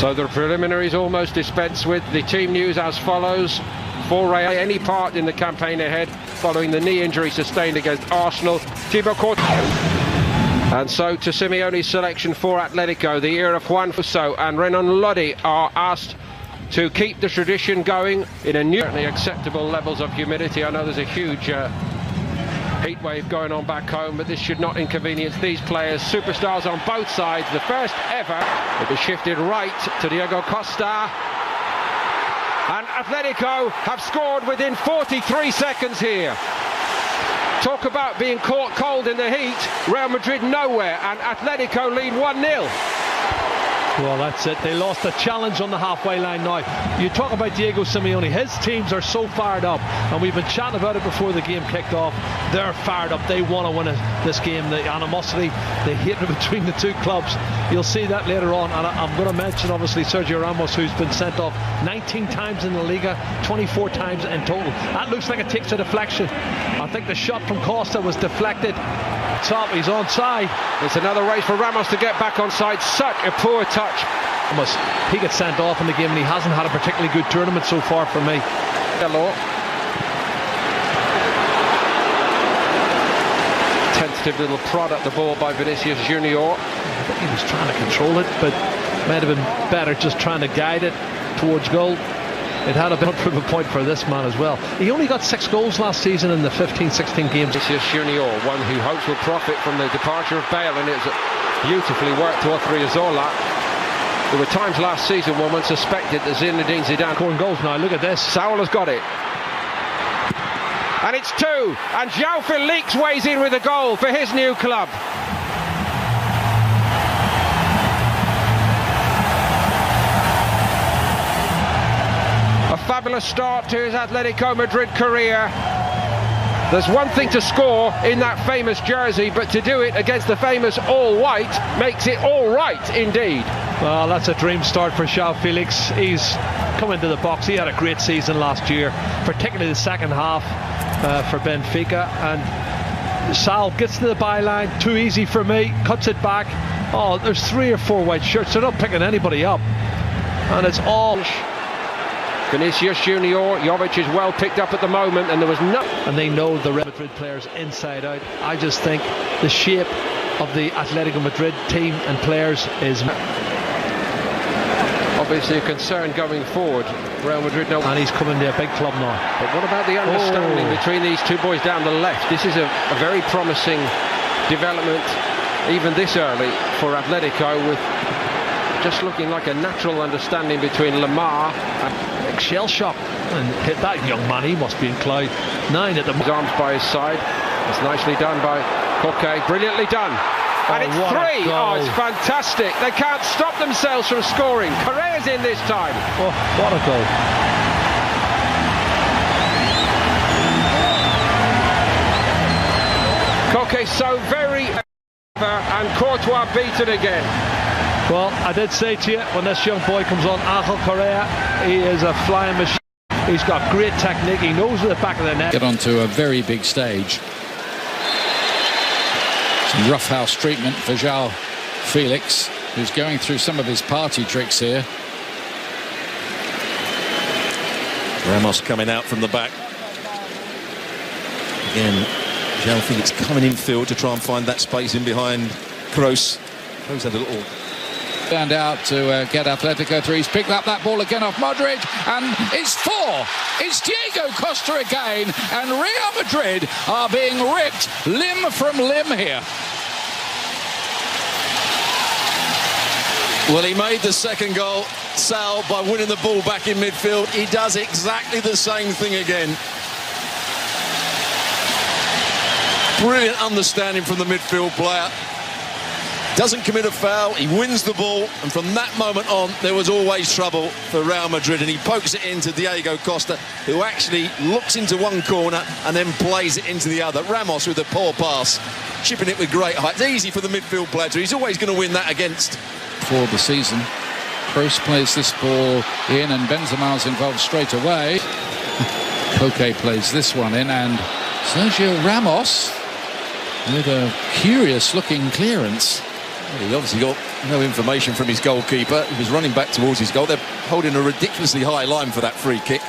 So the preliminaries almost dispensed with. The team news as follows. For Real, any part in the campaign ahead following the knee injury sustained against Arsenal. Thibaut Courtois. And so to Simeone's selection for Atletico, the ear of Juan Fuso and Renan Lodi are asked to keep the tradition going in a new acceptable levels of humidity. I know there's a huge heat wave going on back home, but this should not inconvenience these players. Superstars on both sides. The first ever will be shifted right to Diego Costa. And Atletico have scored within 43 seconds here. Talk about being caught cold in the heat. Real Madrid nowhere, and Atletico lead 1-0. Well, that's it. They lost the challenge on the halfway line now. You talk about Diego Simeone. His teams are so fired up, and we've been chatting about it before the game kicked off. They're fired up. They want to win this game. The animosity, the hatred between the two clubs. You'll see that later on. And I'm going to mention, obviously, Sergio Ramos, who's been sent off 19 times in the Liga, 24 times in total. That looks like it takes a deflection. I think the shot from Costa was deflected. Top, he's onside. It's another race for Ramos to get back onside. Such a poor touch. Ramos, he gets sent off in the game and he hasn't had a particularly good tournament so far for me. Hello. Tentative little prod at the ball by Vinicius Junior. I think he was trying to control it, but might have been better just trying to guide it towards goal. It had a bit of a point for this man as well. He only got 6 goals last season in the 15-16 games. Vinicius Junior, one who hopes will profit from the departure of Bale, and it's beautifully worked to Odriozola. There were times last season when one suspected that Zinedine Zidane scoring goals now. Look at this. Saul has got it. And it's 2. And João Felix weighs in with a goal for his new club. A fabulous start to his Atletico Madrid career. There's one thing to score in that famous jersey, but to do it against the famous all-white makes it all right indeed. Well, that's a dream start for João Felix. He's come into the box. He had a great season last year, particularly the second half for Benfica. And Sal gets to the byline, too easy for me, cuts it back. Oh, there's 3 or 4 white shirts. They're not picking anybody up. And it's all... Vinicius Junior, Jovic is well picked up at the moment, and there was no... And they know the Real Madrid players inside out. I just think the shape of the Atletico Madrid team and players is... Obviously a concern going forward. Real Madrid know... And he's coming to a big club now. But what about the understanding between these two boys down the left? This is a very promising development, even this early, for Atletico, with just looking like a natural understanding between Lamar and... Shell shock and hit that young man. He must be in cloud 9 at the his arms by his side. It's nicely done by Koke, brilliantly done. And it's 3. Oh, it's fantastic. They can't stop themselves from scoring. Correa's in this time. Oh, what a goal. Koke so very and Courtois beaten again. Well, I did say to you, when this young boy comes on, Angel Correa, he is a flying machine. He's got great technique. He knows the back of the net. Get onto a very big stage. Some roughhouse treatment for João Felix, who's going through some of his party tricks here. Ramos coming out from the back. Again, João Felix coming in field to try and find that space in behind Kroos. Kroos had a little... Stand out to get Atletico through. He's picked up that ball again off Modric, and it's 4. It's Diego Costa again, and Real Madrid are being ripped limb from limb here. Well, he made the second goal, Sal, by winning the ball back in midfield. He does exactly the same thing again. Brilliant understanding from the midfield player. Doesn't commit a foul, he wins the ball, and from that moment on there was always trouble for Real Madrid, and he pokes it into Diego Costa, who actually looks into one corner and then plays it into the other. Ramos with a poor pass, chipping it with great height. It's easy for the midfield player, he's always going to win that against. For the season, Kroos plays this ball in and Benzema's involved straight away. Koke plays this one in, and Sergio Ramos with a curious looking clearance. He obviously got no information from his goalkeeper. He was running back towards his goal. They're holding a ridiculously high line for that free kick.